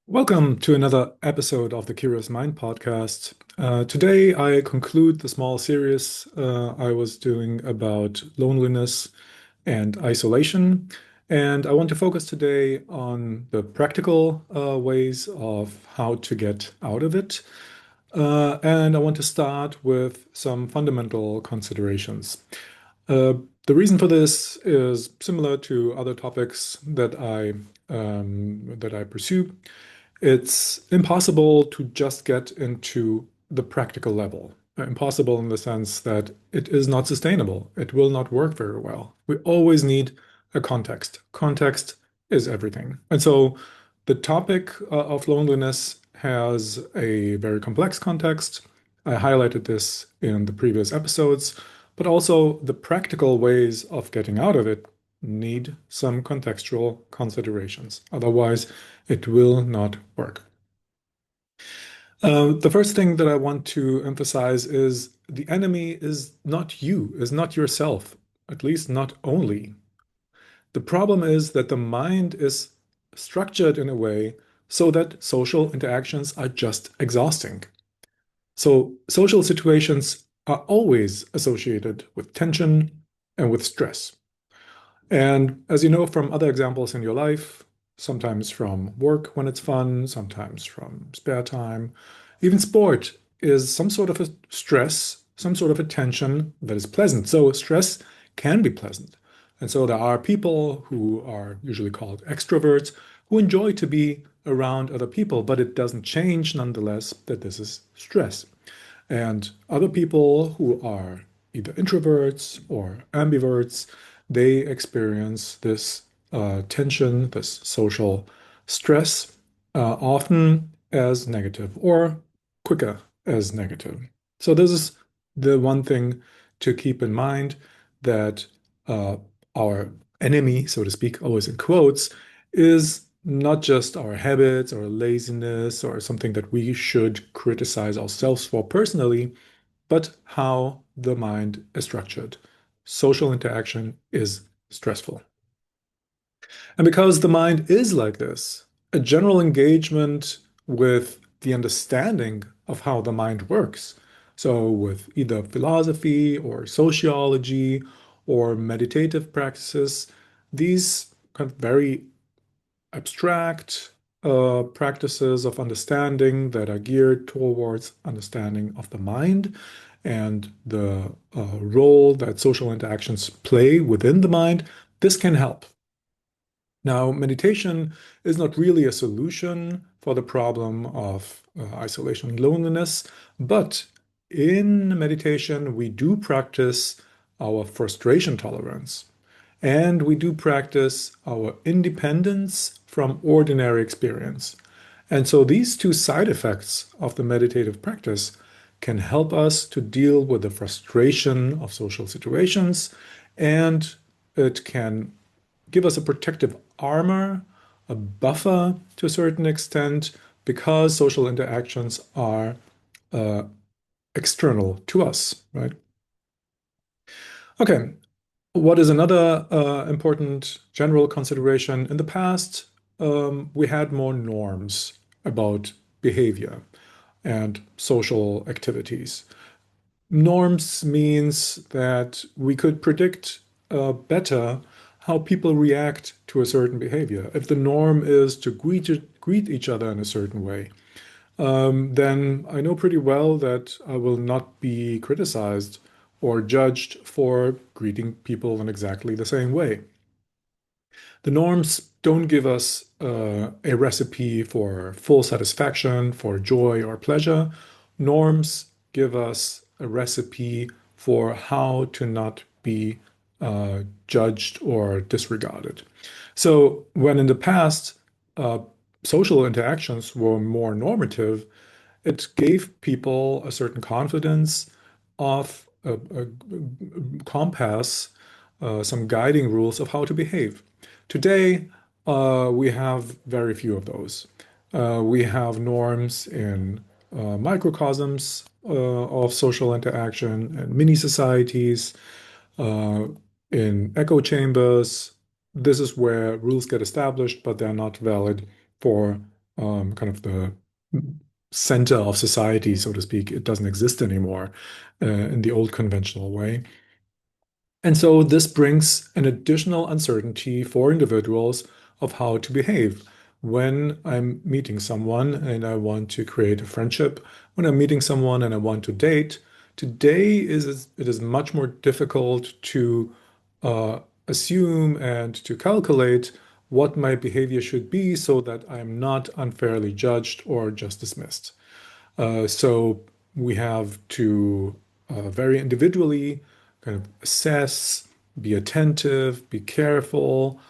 Welcome to another episode of the Curious Mind podcast. Today, I conclude the small series I was doing about loneliness and isolation. And I want to focus today on the practical ways of how to get out of it. And I want to start with some fundamental considerations. Uh, the reason for this is similar to other topics that I pursue. It's impossible to just get into the practical level. Impossible in the sense that it is not sustainable. It will not work very well. We always need a context. Context is everything. And so the topic of loneliness has a very complex context. I highlighted this in the previous episodes, but also the practical ways of getting out of it need some contextual considerations. Otherwise, it will not work. The first thing that I want to emphasize is the enemy is not you, is not yourself, at least not only. The problem is that the mind is structured in a way so that social interactions are just exhausting. So social situations are always associated with tension and with stress. And as you know from other examples in your life, sometimes from work when it's fun, sometimes from spare time, even sport is some sort of a stress, some sort of a tension that is pleasant. So stress can be pleasant. And so there are people who are usually called extroverts who enjoy to be around other people, but it doesn't change nonetheless that this is stress. And other people who are either introverts or ambiverts, they experience this tension, this social stress, often as negative or quicker as negative. So this is the one thing to keep in mind that uh, our enemy, so to speak, always in quotes, is not just our habits or laziness or something that we should criticize ourselves for personally, but how the mind is structured. Social interaction is stressful. And because the mind is like this, a general engagement with the understanding of how the mind works, so with either philosophy or sociology or meditative practices, these kind of very abstract practices of understanding that are geared towards understanding of the mind and the role that social interactions play within the mind, this can help. Now, meditation is not really a solution for the problem of isolation and loneliness, but in meditation, we do practice our frustration tolerance and we do practice our independence from ordinary experience. And so these two side effects of the meditative practice can help us to deal with the frustration of social situations, and it can give us a protective armor, a buffer to a certain extent, because social interactions are uh, external to us, right? Okay, what is another important general consideration? In the past, we had more norms about behavior and social activities. Norms means that we could predict better how people react to a certain behavior. If the norm is to greet each other in a certain way, then I know pretty well that I will not be criticized or judged for greeting people in exactly the same way. The norms don't give us a recipe for full satisfaction, for joy or pleasure. Norms give us a recipe for how to not be judged or disregarded. So, when in the past uh, social interactions were more normative, it gave people a certain confidence of a compass, some guiding rules of how to behave. Today, we have very few of those. We have norms in microcosms of social interaction and mini societies, uh, in echo chambers. This is where rules get established, but they're not valid for kind of the center of society, so to speak. It doesn't exist anymore in the old conventional way. And so this brings an additional uncertainty for individuals of how to behave. When I'm meeting someone and I want to create a friendship, when I'm meeting someone and I want to date, today it is much more difficult to uh, assume and to calculate what my behavior should be so that I'm not unfairly judged or just dismissed. So we have to very individually kind of assess, be attentive, be careful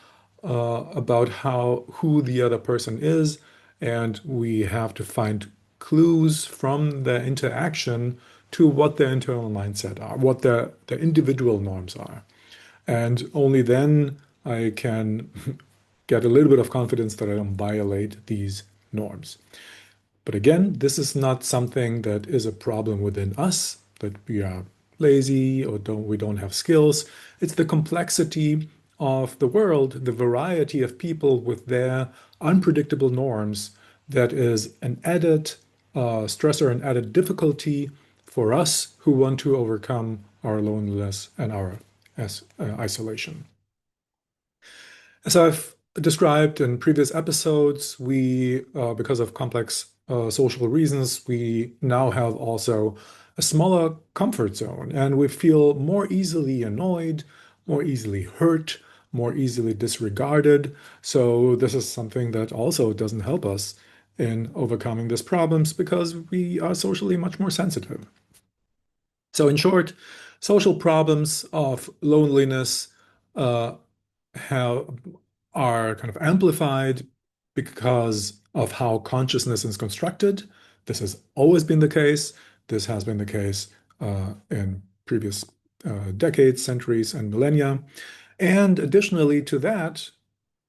about who the other person is, and we have to find clues from their interaction to what their internal mindset are, what their individual norms are. And only then I can get a little bit of confidence that I don't violate these norms. But again, this is not something that is a problem within us, that we are lazy or we don't have skills. It's the complexity of the world, the variety of people with their unpredictable norms that is an added stressor and added difficulty for us who want to overcome our loneliness and our isolation. As I've described in previous episodes, because of complex social reasons, we now have also a smaller comfort zone, and we feel more easily annoyed, more easily hurt, more easily disregarded. So this is something that also doesn't help us in overcoming these problems because we are socially much more sensitive. So in short, social problems of loneliness uh, have are kind of amplified because of how consciousness is constructed. This has always been the case. This has been the case in previous decades, centuries, and millennia. And additionally to that,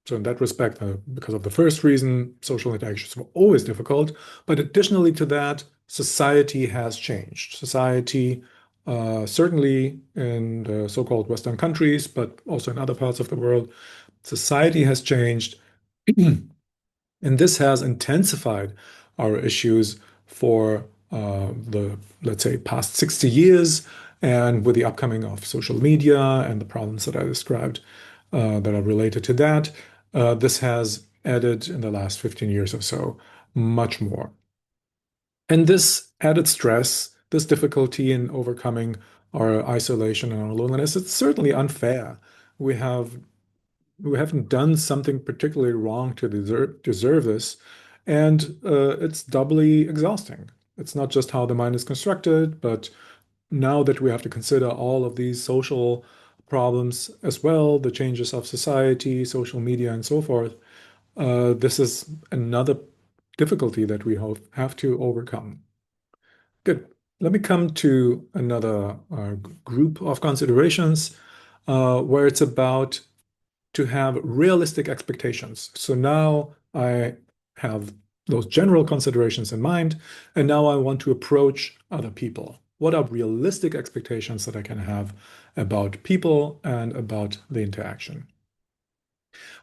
so in that respect, because of the first reason, social interactions were always difficult. But additionally to that, society has changed. Society, certainly in the so-called Western countries, but also in other parts of the world, society has changed. And this has intensified our issues for let's say, past 60 years. And with the upcoming of social media and the problems that I described that are related to that, this has added in the last 15 years or so much more. And this added stress, this difficulty in overcoming our isolation and our loneliness, it's certainly unfair. We have we haven't done something particularly wrong to deserve this, and it's doubly exhausting. It's not just how the mind is constructed, but now that we have to consider all of these social problems as well, the changes of society, social media, and so forth, this is another difficulty that we have to overcome. Good. Let me come to another group of considerations where it's about to have realistic expectations. So now I have those general considerations in mind, and now I want to approach other people. What are realistic expectations that I can have about people and about the interaction?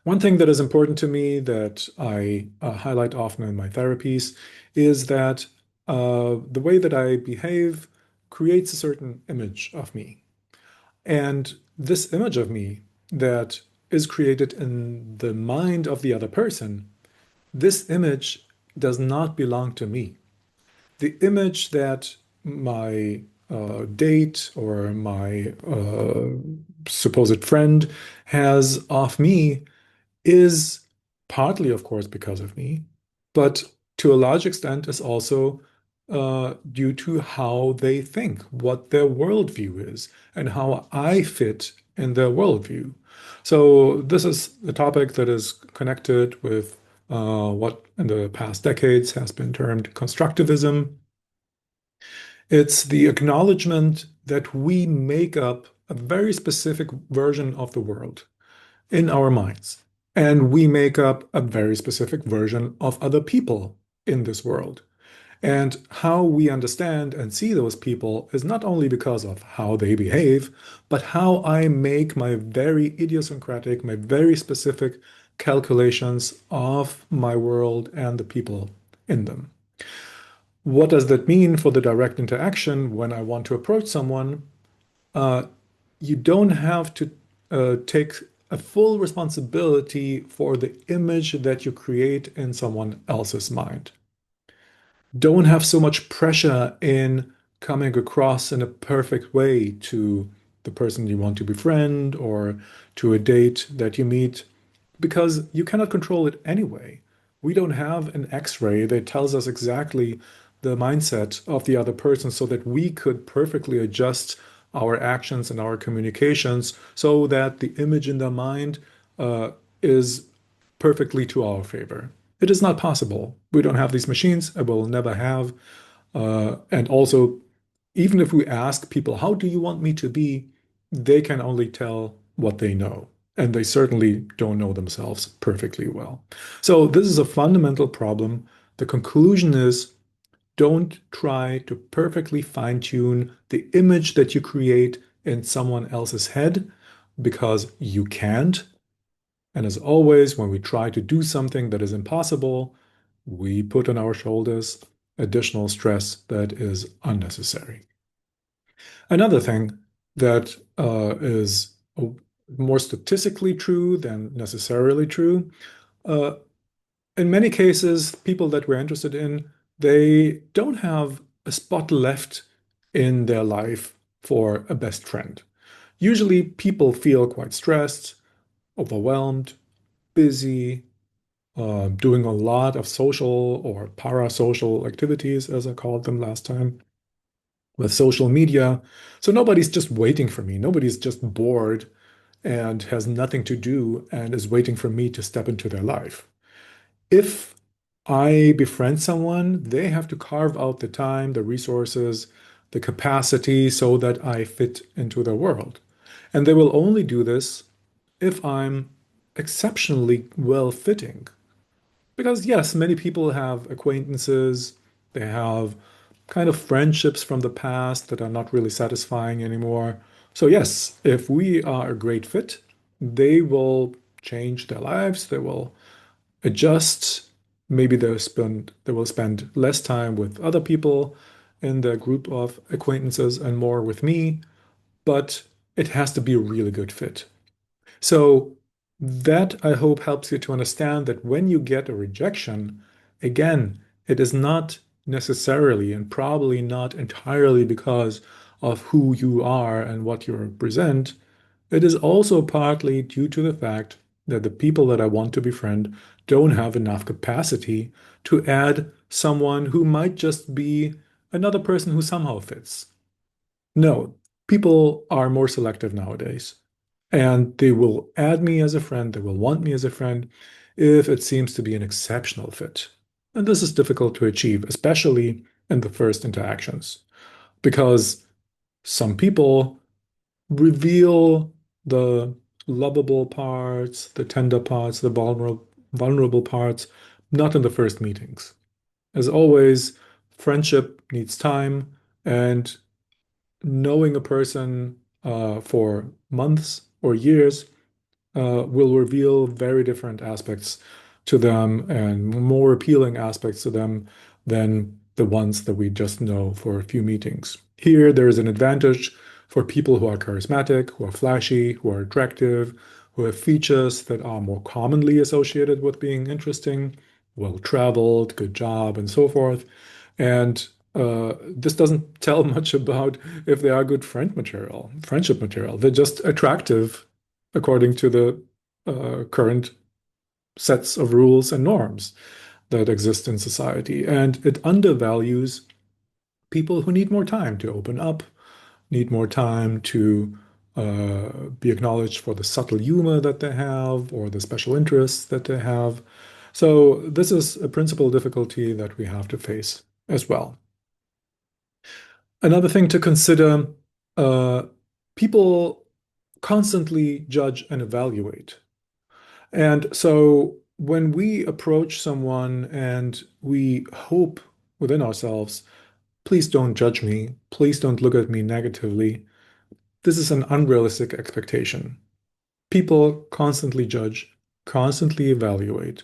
One thing that is important to me that I highlight often in my therapies is that the way that I behave creates a certain image of me. And this image of me that is created in the mind of the other person, this image does not belong to me. The image that my date or my supposed friend has of me is partly, of course, because of me, but to a large extent is also due to how they think, what their worldview is, and how I fit in their worldview. So this is a topic that is connected with what in the past decades has been termed constructivism. It's the acknowledgement that we make up a very specific version of the world in our minds. And we make up a very specific version of other people in this world. And how we understand and see those people is not only because of how they behave, but how I make my very idiosyncratic, my very specific calculations of my world and the people in them. What does that mean for the direct interaction when I want to approach someone? Uh, you don't have to take a full responsibility for the image that you create in someone else's mind. Don't have so much pressure in coming across in a perfect way to the person you want to befriend or to a date that you meet because you cannot control it anyway. We don't have an X-ray that tells us exactly the mindset of the other person so that we could perfectly adjust our actions and our communications so that the image in their mind is perfectly to our favor. It is not possible. We don't have these machines. I will never have. And also, even if we ask people, how do you want me to be? They can only tell what they know. And they certainly don't know themselves perfectly well. So this is a fundamental problem. The conclusion is don't try to perfectly fine-tune the image that you create in someone else's head because you can't. And as always, when we try to do something that is impossible, we put on our shoulders additional stress that is unnecessary. Another thing that is more statistically true than necessarily true, uh, in many cases, people that we're interested in, they don't have a spot left in their life for a best friend. Usually, people feel quite stressed, overwhelmed, busy, doing a lot of social or parasocial activities, as I called them last time, with social media. So nobody's just waiting for me. Nobody's just bored and has nothing to do and is waiting for me to step into their life. If I befriend someone, they have to carve out the time, the resources, the capacity so that I fit into their world. And they will only do this if I'm exceptionally well fitting. Because, yes, many people have acquaintances, they have kind of friendships from the past that are not really satisfying anymore. So, yes, if we are a great fit, they will change their lives, they will adjust. Maybe they will spend less time with other people in their group of acquaintances and more with me, but it has to be a really good fit. So that I hope helps you to understand that when you get a rejection, again, it is not necessarily and probably not entirely because of who you are and what you represent. It is also partly due to the fact that the people that I want to befriend don't have enough capacity to add someone who might just be another person who somehow fits. No, people are more selective nowadays. And they will add me as a friend, they will want me as a friend if it seems to be an exceptional fit. And this is difficult to achieve, especially in the first interactions, because some people reveal the lovable parts, the tender parts, the vulnerable parts, not in the first meetings. As always, friendship needs time, and knowing a person for months or years will reveal very different aspects to them and more appealing aspects to them than the ones that we just know for a few meetings. Here, there is an advantage for people who are charismatic, who are flashy, who are attractive, who have features that are more commonly associated with being interesting, well-traveled, good job, and so forth. And this doesn't tell much about if they are good friendship material. They're just attractive according to the current sets of rules and norms that exist in society. And it undervalues people who need more time to open up, need more time to be acknowledged for the subtle humor that they have or the special interests that they have. So, this is a principal difficulty that we have to face as well. Another thing to consider, uh, people constantly judge and evaluate. And so when we approach someone and we hope within ourselves, please don't judge me, please don't look at me negatively, this is an unrealistic expectation. People constantly judge constantly evaluate.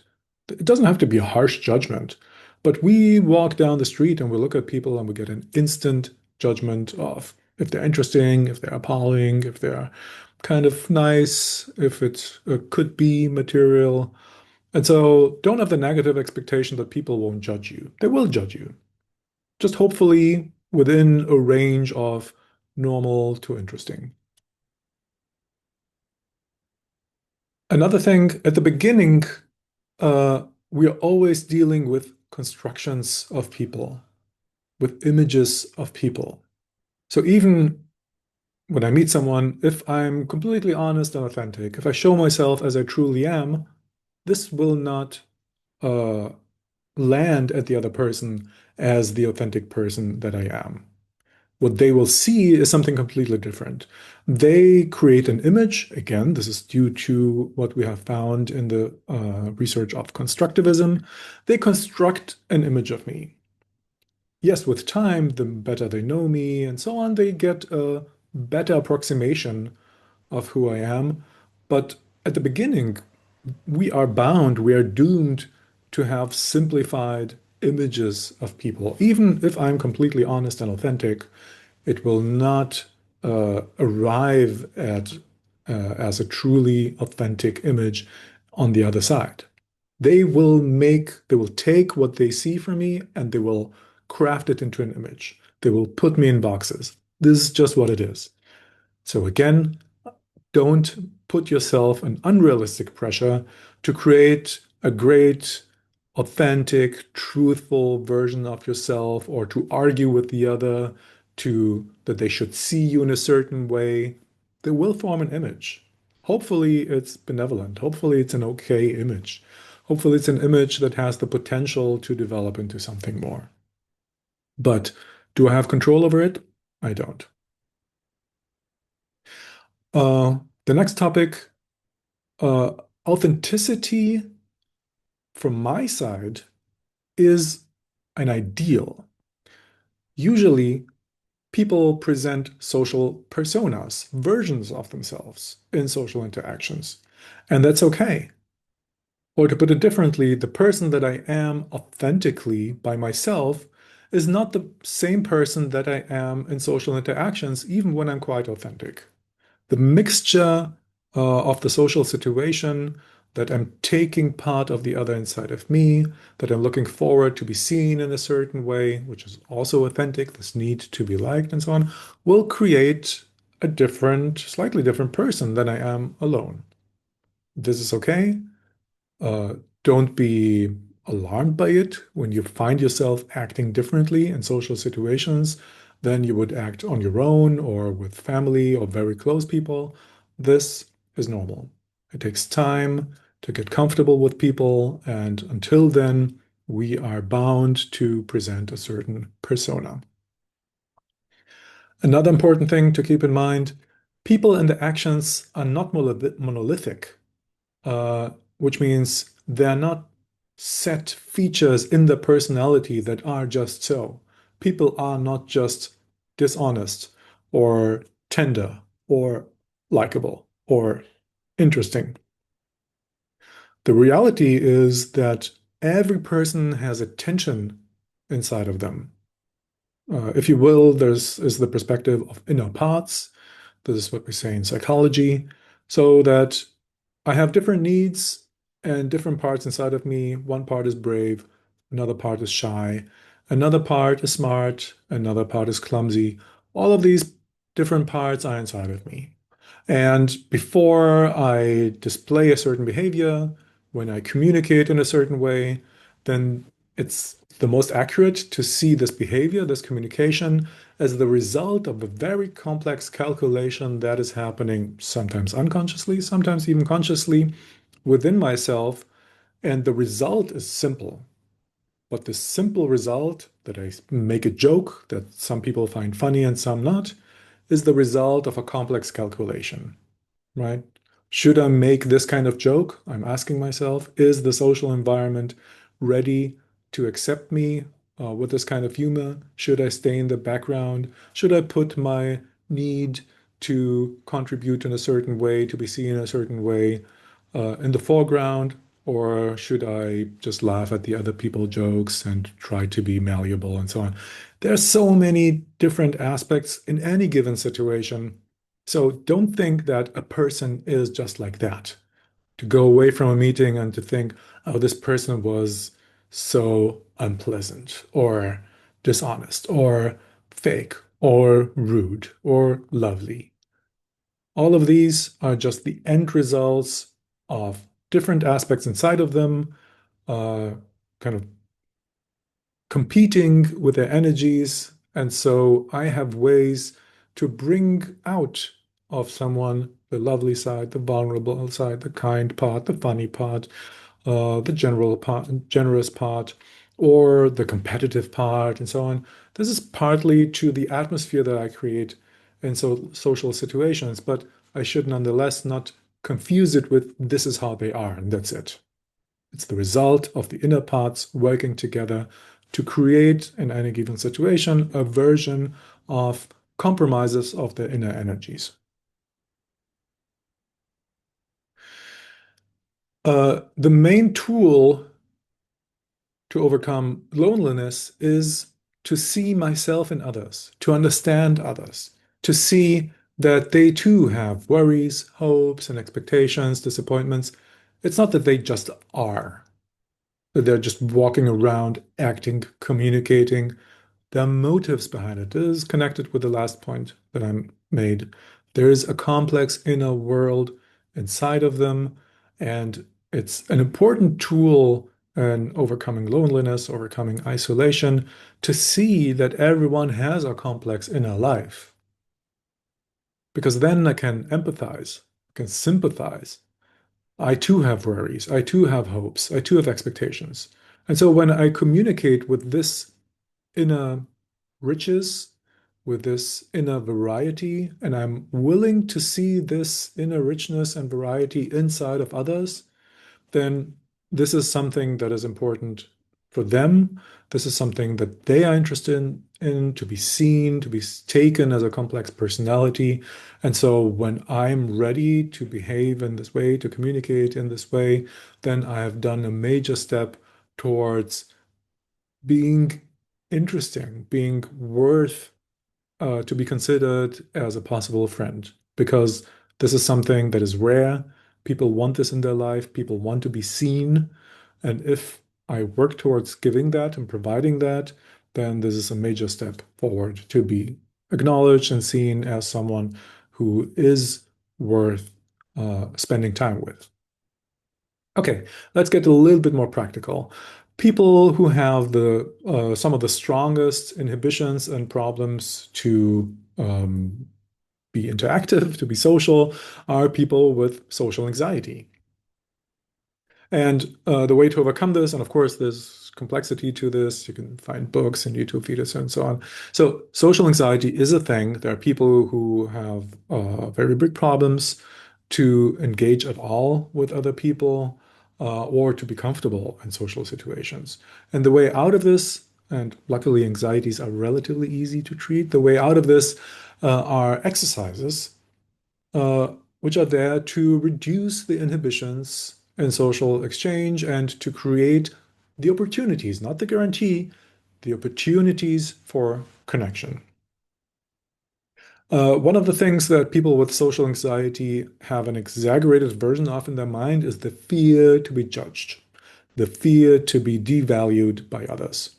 It doesn't have to be a harsh judgment, but we walk down the street and we look at people and we get an instant judgment of if they're interesting, if they're appalling, if they're kind of nice, if it could be material. And so don't have the negative expectation that people won't judge you. They will judge you, just hopefully within a range of normal to interesting. Another thing, at the beginning, we are always dealing with constructions of people, with images of people. So even when I meet someone, if I'm completely honest and authentic, if I show myself as I truly am, this will not uh, land at the other person as the authentic person that I am. What they will see is something completely different. They create an image. Again, this is due to what we have found in the research of constructivism. They construct an image of me. Yes, with time, the better they know me and so on, they get a better approximation of who I am. But at the beginning, we are bound, we are doomed to have simplified images of people. Even if I'm completely honest and authentic, it will not arrive at as a truly authentic image on the other side. They will take what they see from me and they will craft it into an image. They will put me in boxes. This is just what it is. So again, don't put yourself an unrealistic pressure to create a great, authentic, truthful version of yourself or to argue with the other to that they should see you in a certain way. They will form an image. Hopefully it's benevolent. Hopefully it's an okay image. Hopefully it's an image that has the potential to develop into something more. But do I have control over it? I don't. The next topic, uh, authenticity from my side is an ideal. Usually, people present social personas, versions of themselves in social interactions, and that's okay. Or to put it differently, the person that I am authentically by myself is not the same person that I am in social interactions, even when I'm quite authentic. The mixture of the social situation, that I'm taking part of the other inside of me, that I'm looking forward to be seen in a certain way, which is also authentic, this need to be liked and so on, will create a different, slightly different person than I am alone. This is okay. Uh, don't be alarmed by it when you find yourself acting differently in social situations than you would act on your own or with family or very close people. This is normal. It takes time to get comfortable with people, and until then, we are bound to present a certain persona. Another important thing to keep in mind, people and the actions are not monolithic, uh, which means they're not set features in the personality that are just so. People are not just dishonest or tender or likable or interesting. The reality is that every person has a tension inside of them. If you will, there's is the perspective of inner parts. This is what we say in psychology. So that I have different needs and different parts inside of me. One part is brave, another part is shy, another part is smart, another part is clumsy. All of these different parts are inside of me. And before I display a certain behavior, when I communicate in a certain way, then it's the most accurate to see this behavior, this communication, as the result of a very complex calculation that is happening sometimes unconsciously, sometimes even consciously within myself. And the result is simple. But the simple result that I make a joke that some people find funny and some not is the result of a complex calculation, right? Should I make this kind of joke? I'm asking myself, is the social environment ready to accept me with this kind of humor? Should I stay in the background? Should I put my need to contribute in a certain way, to be seen in a certain way, in the foreground, or should I just laugh at the other people jokes and try to be malleable and so on? There's so many different aspects in any given situation. So don't think that a person is just like that. To go away from a meeting and to think, oh, this person was so unpleasant or dishonest or fake or rude or lovely. All of these are just the end results of different aspects inside of them, uh, kind of competing with their energies. And so I have ways to bring out of someone the lovely side, the vulnerable side, the kind part, the funny part, the general part, generous part, or the competitive part, and so on. This is partly to the atmosphere that I create in social situations, but I should nonetheless not confuse it with this is how they are, and that's it. It's the result of the inner parts working together to create, in any given situation, a version of compromises of the inner energies. The main tool to overcome loneliness is to see myself in others, to understand others, to see that they too have worries, hopes, and expectations, disappointments. It's not that they just are, that they're just walking around, acting, communicating. There are motives behind it. This is connected with the last point that I made. There is a complex inner world inside of them, and it's an important tool in overcoming loneliness, overcoming isolation, to see that everyone has a complex inner life. Because then I can empathize, I can sympathize. I too have worries, I too have hopes, I too have expectations. And so when I communicate with this inner riches, with this inner variety, and I'm willing to see this inner richness and variety inside of others, then this is something that is important for them. This is something that they are interested in to be seen, to be taken as a complex personality. And so when I'm ready to behave in this way, to communicate in this way, then I have done a major step towards being interesting, being worth to be considered as a possible friend, because this is something that is rare. People want this in their life, people want to be seen. And if I work towards giving that and providing that, then this is a major step forward to be acknowledged and seen as someone who is worth spending time with. Okay, let's get a little bit more practical. People who have the some of the strongest inhibitions and problems to be interactive, to be social, are people with social anxiety. And the way to overcome this, and of course, there's complexity to this. You can find books and YouTube videos and so on. So, social anxiety is a thing. There are people who have very big problems to engage at all with other people or to be comfortable in social situations. And the way out of this, and luckily, anxieties are relatively easy to treat, the way out of this are exercises uh, which are there to reduce the inhibitions in social exchange and to create the opportunities, not the guarantee, the opportunities for connection. One of the things that people with social anxiety have an exaggerated version of in their mind is the fear to be judged, the fear to be devalued by others.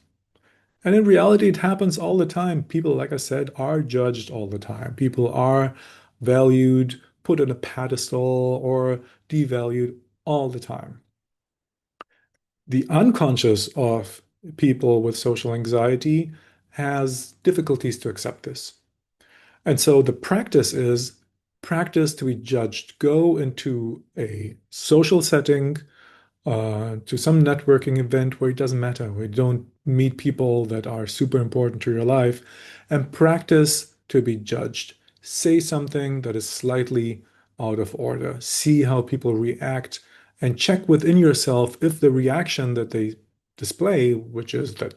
And in reality, it happens all the time. People, like I said, are judged all the time. People are valued, put on a pedestal, or devalued all the time. The unconscious of people with social anxiety has difficulties to accept this. And so the practice is practice to be judged. Go into a social setting to some networking event where it doesn't matter, where you don't meet people that are super important to your life, and practice to be judged. Say something that is slightly out of order. See how people react and check within yourself if the reaction that they display, which is that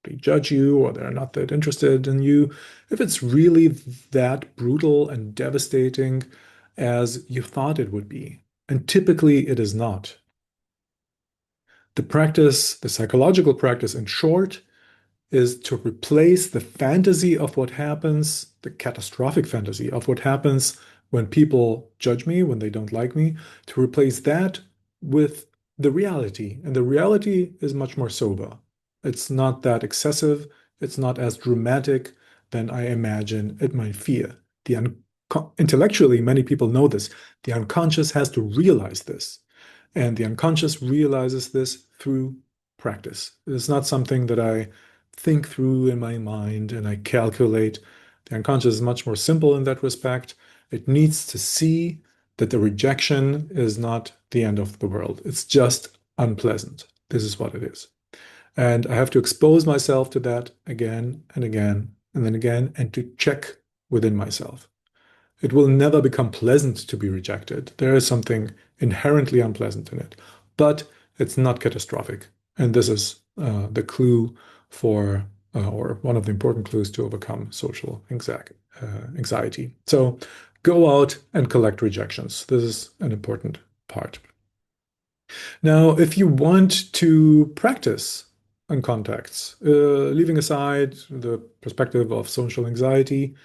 they judge you or they're not that interested in you, if it's really that brutal and devastating as you thought it would be. And typically it is not. The practice, the psychological practice in short, is to replace the fantasy of what happens, the catastrophic fantasy of what happens when people judge me, when they don't like me, to replace that with the reality. And the reality is much more sober. It's not that excessive, it's not as dramatic than I imagine it might feel. Intellectually, many people know this. The unconscious has to realize this. And the unconscious realizes this through practice. It's not something that I think through in my mind and I calculate. The unconscious is much more simple in that respect. It needs to see that the rejection is not the end of the world. It's just unpleasant. This is what it is. And I have to expose myself to that again and again and then again and to check within myself. It will never become pleasant to be rejected. There is something inherently unpleasant in it, but it's not catastrophic. And this is the clue for, or one of the important clues to overcome social anxiety. So go out and collect rejections. This is an important part. Now, if you want to practice on contacts, leaving aside the perspective of social anxiety,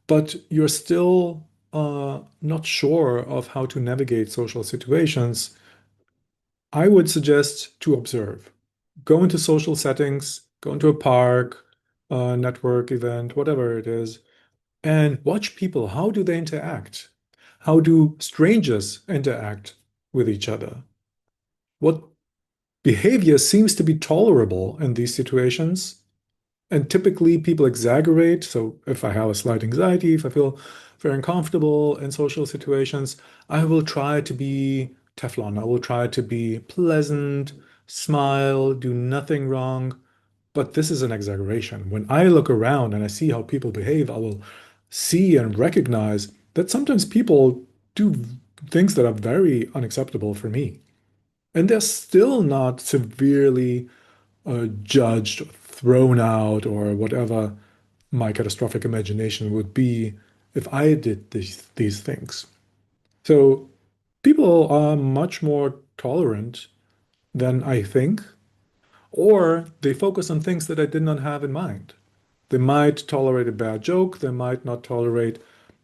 but you're still not sure of how to navigate social situations, I would suggest to observe. Go into social settings, go into a park, a network event, whatever it is, and watch people. How do they interact? How do strangers interact with each other? What behavior seems to be tolerable in these situations? And typically people exaggerate. So if I have a slight anxiety, if I feel very uncomfortable in social situations, I will try to be Teflon. I will try to be pleasant, smile, do nothing wrong. But this is an exaggeration. When I look around and I see how people behave, I will see and recognize that sometimes people do things that are very unacceptable for me. And they're still not severely judged, thrown out, or whatever my catastrophic imagination would be if I did these things. So people are much more tolerant than I think, or they focus on things that I did not have in mind. They might tolerate a bad joke, they might not tolerate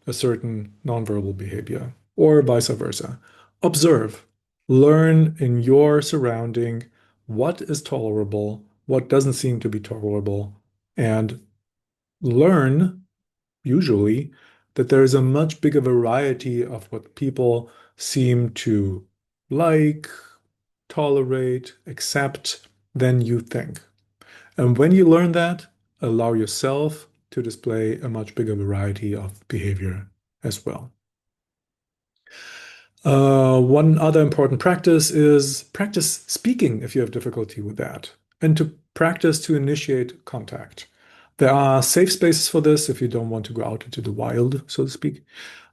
a certain nonverbal behavior, or vice versa. Observe, learn in your surrounding what is tolerable, what doesn't seem to be tolerable, and learn, usually, that there is a much bigger variety of what people seem to like, tolerate, accept than you think. And when you learn that, allow yourself to display a much bigger variety of behavior as well. One other important practice is practice speaking if you have difficulty with that, and to practice to initiate contact. There are safe spaces for this if you don't want to go out into the wild, so to speak.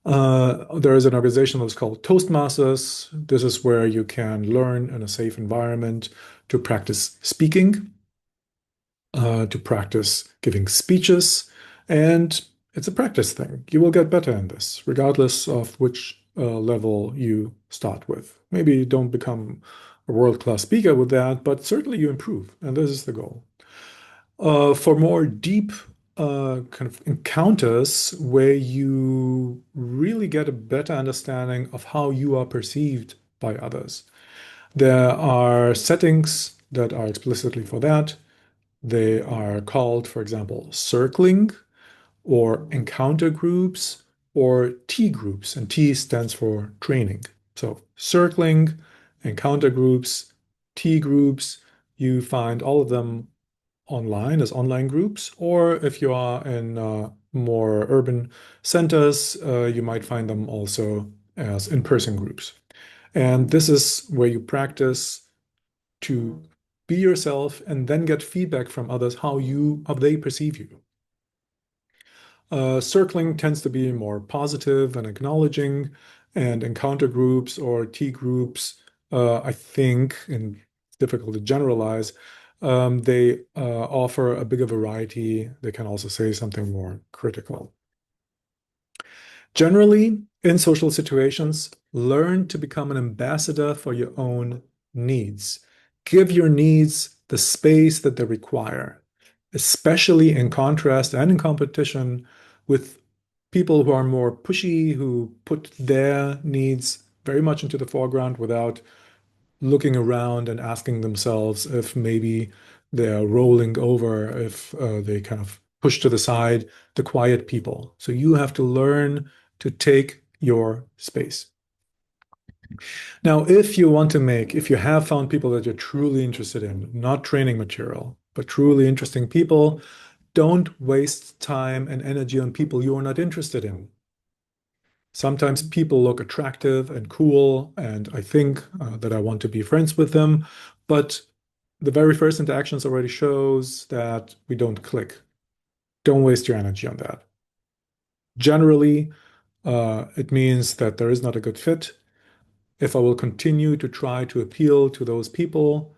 There is an organization that's called Toastmasters. This is where you can learn in a safe environment to practice speaking, to practice giving speeches, and it's a practice thing. You will get better in this, regardless of which level you start with. Maybe you don't become a world-class speaker with that, but certainly you improve, and this is the goal. For more deep kind of encounters where you really get a better understanding of how you are perceived by others, there are settings that are explicitly for that. They are called, for example, circling or encounter groups or T groups, and T stands for training. So circling, encounter groups, T groups, you find all of them online as online groups, or if you are in more urban centers, you might find them also as in-person groups. And this is where you practice to be yourself and then get feedback from others how they perceive you. Circling tends to be more positive and acknowledging, and encounter groups or T groups, I think, and it's difficult to generalize, they offer a bigger variety. They can also say something more critical. Generally, in social situations, learn to become an ambassador for your own needs. Give your needs the space that they require, especially in contrast and in competition with people who are more pushy, who put their needs very much into the foreground without looking around and asking themselves if maybe they're rolling over, if they kind of push to the side the quiet people. So you have to learn to take your space. Now, if you have found people that you're truly interested in, not training material, but truly interesting people, don't waste time and energy on people you are not interested in. Sometimes people look attractive and cool, and I think that I want to be friends with them, but the very first interactions already shows that we don't click. Don't waste your energy on that. Generally, it means that there is not a good fit. If I will continue to try to appeal to those people,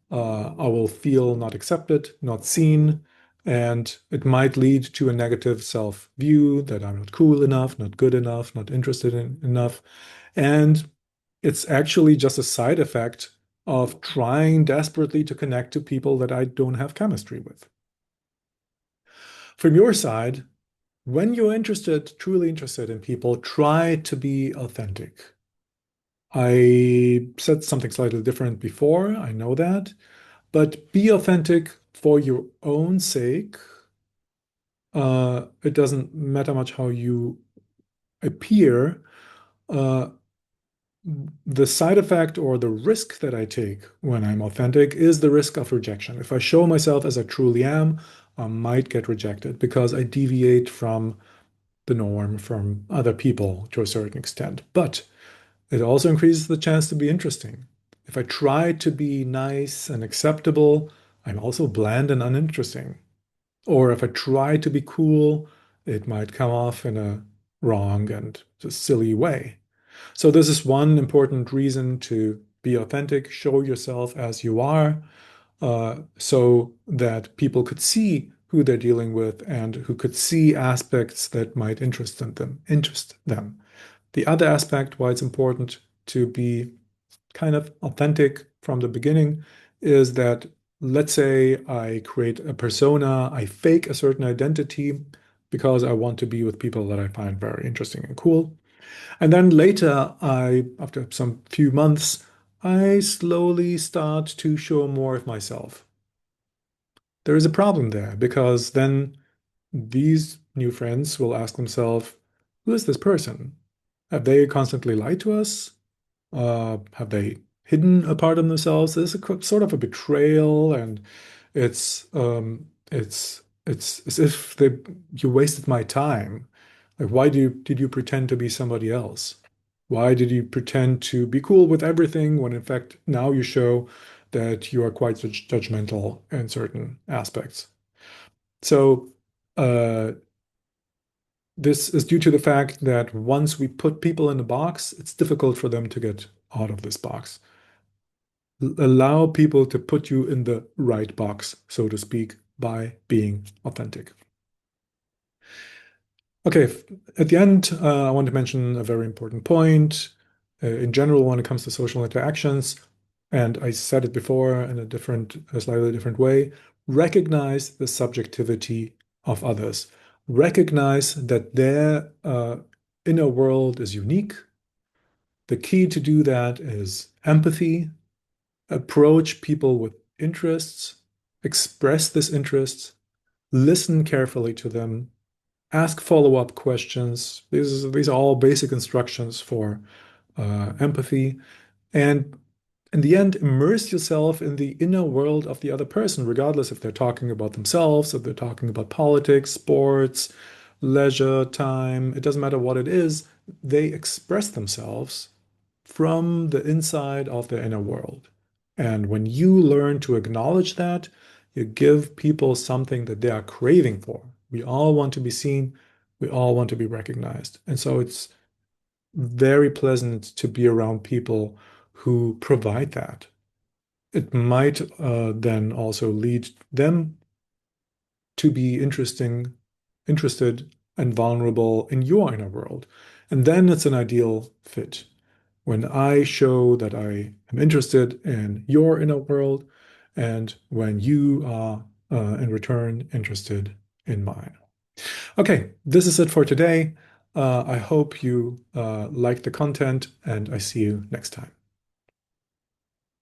I will feel not accepted, not seen, and it might lead to a negative self-view that I'm not cool enough, not good enough, not interested in enough. And it's actually just a side effect of trying desperately to connect to people that I don't have chemistry with. From your side, when you're interested, truly interested in people, try to be authentic. I said something slightly different before, I know that, but be authentic for your own sake. It doesn't matter much how you appear. Uh, the side effect or the risk that I take when I'm authentic is the risk of rejection. If I show myself as I truly am, I might get rejected because I deviate from the norm, from other people to a certain extent. But it also increases the chance to be interesting. If I try to be nice and acceptable, I'm also bland and uninteresting. Or if I try to be cool, it might come off in a wrong and just silly way. So this is one important reason to be authentic, show yourself as you are, so that people could see who they're dealing with and who could see aspects that might interest them. The other aspect why it's important to be kind of authentic from the beginning is that, let's say I create a persona, I fake a certain identity because I want to be with people that I find very interesting and cool. And then later, after some few months, I slowly start to show more of myself. There is a problem there because then these new friends will ask themselves, who is this person? Have they constantly lied to us? Have they hidden a part of themselves? There's sort of a betrayal, and it's as if you wasted my time. Like, why did you pretend to be somebody else? Why did you pretend to be cool with everything when in fact now you show that you are quite judgmental in certain aspects? So uh, this is due to the fact that once we put people in a box, it's difficult for them to get out of this box. Allow people to put you in the right box, so to speak, by being authentic. Okay, at the end, I want to mention a very important point. In general, when it comes to social interactions, and I said it before in a slightly different way, recognize the subjectivity of others. Recognize that their inner world is unique. The key to do that is empathy. Approach people with interests, express this interest, listen carefully to them, ask follow-up questions. These are all basic instructions for empathy. And in the end, immerse yourself in the inner world of the other person, regardless if they're talking about themselves, if they're talking about politics, sports, leisure time. It doesn't matter what it is. They express themselves from the inside of their inner world. And when you learn to acknowledge that, you give people something that they are craving for. We all want to be seen. We all want to be recognized. And so it's very pleasant to be around people who provide that. It might then also lead them to be interested and vulnerable in your inner world. And then it's an ideal fit. When I show that I am interested in your inner world, and when you are, in return, interested in mine. Okay, this is it for today. I hope you liked the content, and I see you next time.